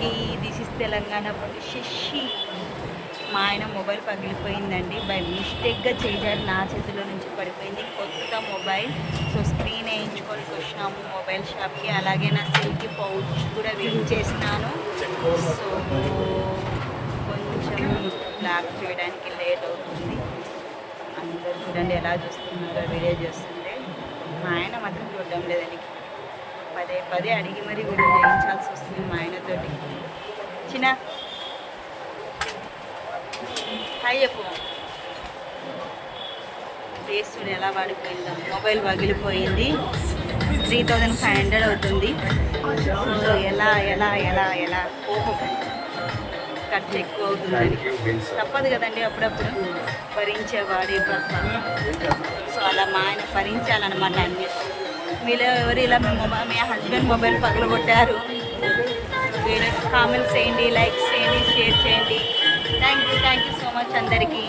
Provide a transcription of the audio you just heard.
అందరికీ. This is Telangana Shashi. మా ఆయన మొబైల్ పగిలిపోయిందండి, బై మిస్టేక్గా చేశారు, నా చేతిలో నుంచి పడిపోయింది. కొత్త మొబైల్, సో స్క్రీన్ వేయించుకోనికి వచ్చినాము మొబైల్ షాప్కి. అలాగే నా సిల్కి పౌచ్ కూడా వెయిట్ చేసినాను. సో కొంచెం బ్లాక్ చేయడానికి లేట్ అవుతుంది. అందరూ చూడండి ఎలా చూస్తున్నారో వీడియో చేస్తుంటే. మా ఆయన మాత్రం చూడడం లేదండి, పదే పదే అడిగి మరీ వీడియో చేయించాల్సి వస్తుంది మా ఆయనతోటి. చిన్న హాయ్ చెప్పు. వేస్తుని ఎలా పడిపోయిందో, మొబైల్ పగిలిపోయింది. 3500 అవుతుంది. సో ఎలా ఎలా ఎలా ఎలా ఖర్చు ఎక్కువ అవుతుందని తప్పదు కదండి, అప్పుడప్పుడు భరించేవాడి భర్త. సో అలా మా ఆయన భరించాలన్నమాట అన్ని. మీలో ఎవరు ఇలా మీ హస్బెండ్ మొబైల్ పగలగొట్టారు? వీడియో కామెంట్స్ చేయండి, లైక్ చేయండి, షేర్ చేయండి. థ్యాంక్ యూ సో మచ్ అందరికీ.